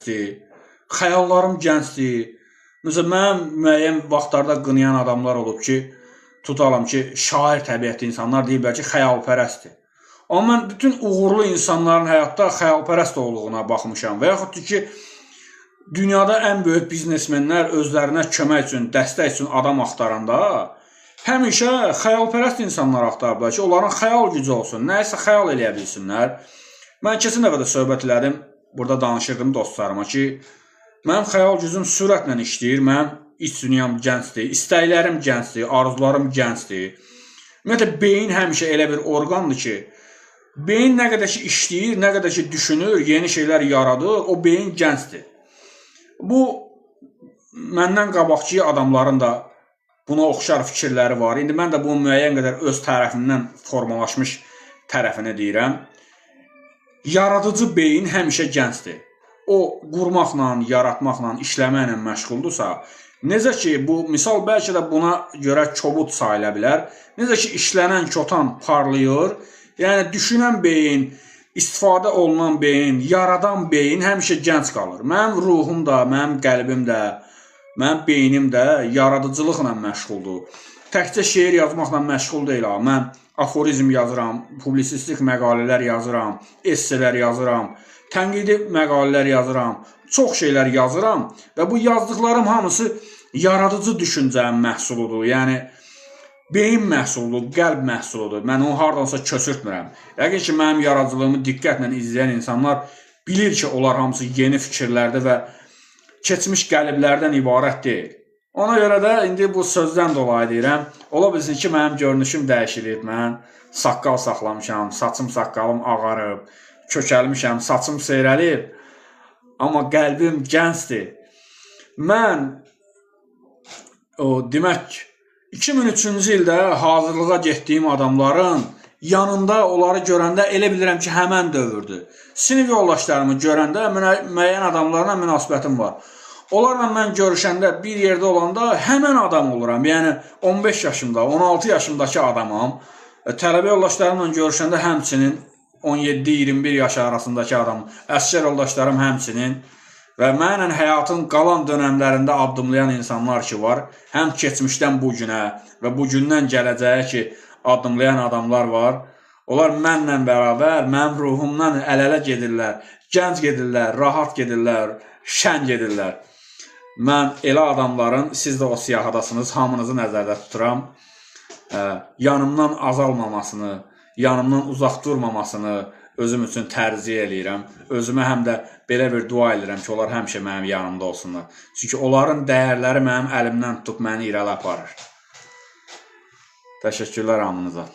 xəyallarım gəncdir. Məsələn, mənim müəyyən vaxtlarda qınayan adamlar olub ki, tutalım ki, şair təbiətli insanlar deyiblər ki, xəyalpərəstdir. Amma mən bütün uğurlu insanların həyatda xəyalpərəst olduğuna baxmışam və yaxud ki, dünyada ən böyük biznesmenlər özlərinə kömək üçün, dəstək üçün adam axtaranda həmişə xəyalpərəst insanlar axtarırlar ki, onların xəyal gücü olsun, nəyisə xəyal eləyə bilsinlər. Mən keçən dəfə də söhbət elədim, burada danışırdım dostlarıma ki, mənim xəyal gücüm sürətlə işləyir, mənim iç dünyam gəncdir, istəklərim gəncdir, arzularım gəncdir. Ümumiyyətlə, beyin həmişə elə bir orqandır ki, beyin nə qədər ki işləyir, nə qədər ki düşünür, yeni şeylər yaradır, o beyin gəncdir. Bu, məndən qabaqçı adamların da buna oxşar fikirləri var. İndi mən də bu müəyyən qədər öz tərəfimdən formalaşmış tərəfini deyirəm. Yaradıcı beyin həmişə gəncdir. O, qurmaqla, yaratmaqla, işləməklə məşğuldursa, necə ki, bu misal bəlkə də buna görə kobud sayıla bilər, necə ki, işlənən kotan parlayır, yəni düşünən beyin, istifadə olunan beyin, yaradan beyin həmişə gənc qalır. Mənim ruhum da, mənim qəlbim də, mənim beynim də yaradıcılıqla məşğuldur. Təkcə şeir yazmaqla məşğul deyil. Mən aforizm yazıram, publisistik məqalələr yazıram, esselər yazıram, tənqidi məqalələr yazıram, çox şeylər yazıram və bu yazdıqlarım hamısı yaradıcı düşüncənin məhsuludur. Yəni, beyin məhsuludur, qəlb məhsuludur. Mən onu hardansa köçürtmürəm. Yəqin ki, mənim yaradıcılığımı diqqətlə izləyən insanlar bilir ki, onlar hamısı yeni fikirlərdir və keçmiş qəliblərdən ibarət deyil. Ona görə də indi bu sözdən dolayı deyirəm, ola bilsin ki, mənim görünüşüm dəyişilib, mən saqqal saxlamışam, saçım saqqalım ağarıb, kökəlmişəm, saçım seyrəlib, amma qəlbim gəncdir. Mən, demək, 2003-cü ildə hazırlığa getdiyim adamların yanında onları görəndə elə bilirəm ki, həmən dövrdür. Sinif yoldaşlarımı görəndə müəyyən adamlarla münasibətim var. Onlarla mən görüşəndə, bir yerdə olanda həmən adam oluram. Yəni, 15 yaşımda, 16 yaşımdakı adamam. Tələbə yoldaşlarımla görüşəndə həmçinin 17-21 yaş arasındakı adam, əsgər yoldaşlarım həmçinin və mənlə həyatın qalan dönəmlərində addımlayan insanlar ki var, həm keçmişdən bu günə və bu gündən gələcəyə ki addımlayan adamlar var. Onlar mənlə bərabər, mənim ruhumdan əl-ələ gedirlər, gənc gedirlər, rahat gedirlər, şən gedirlər. Mən elə adamların, siz də o siyahadasınız, hamınızı nəzərdə tuturam, yanımdan azalmamasını, yanımdan uzaq durmamasını özüm üçün tərcih eləyirəm. Özümə həm də belə bir dua edirəm ki, onlar həmişə mənim yanımda olsunlar. Çünki onların dəyərləri mənim əlimdən tutub məni irəli aparır. Təşəkkürlər hamınıza.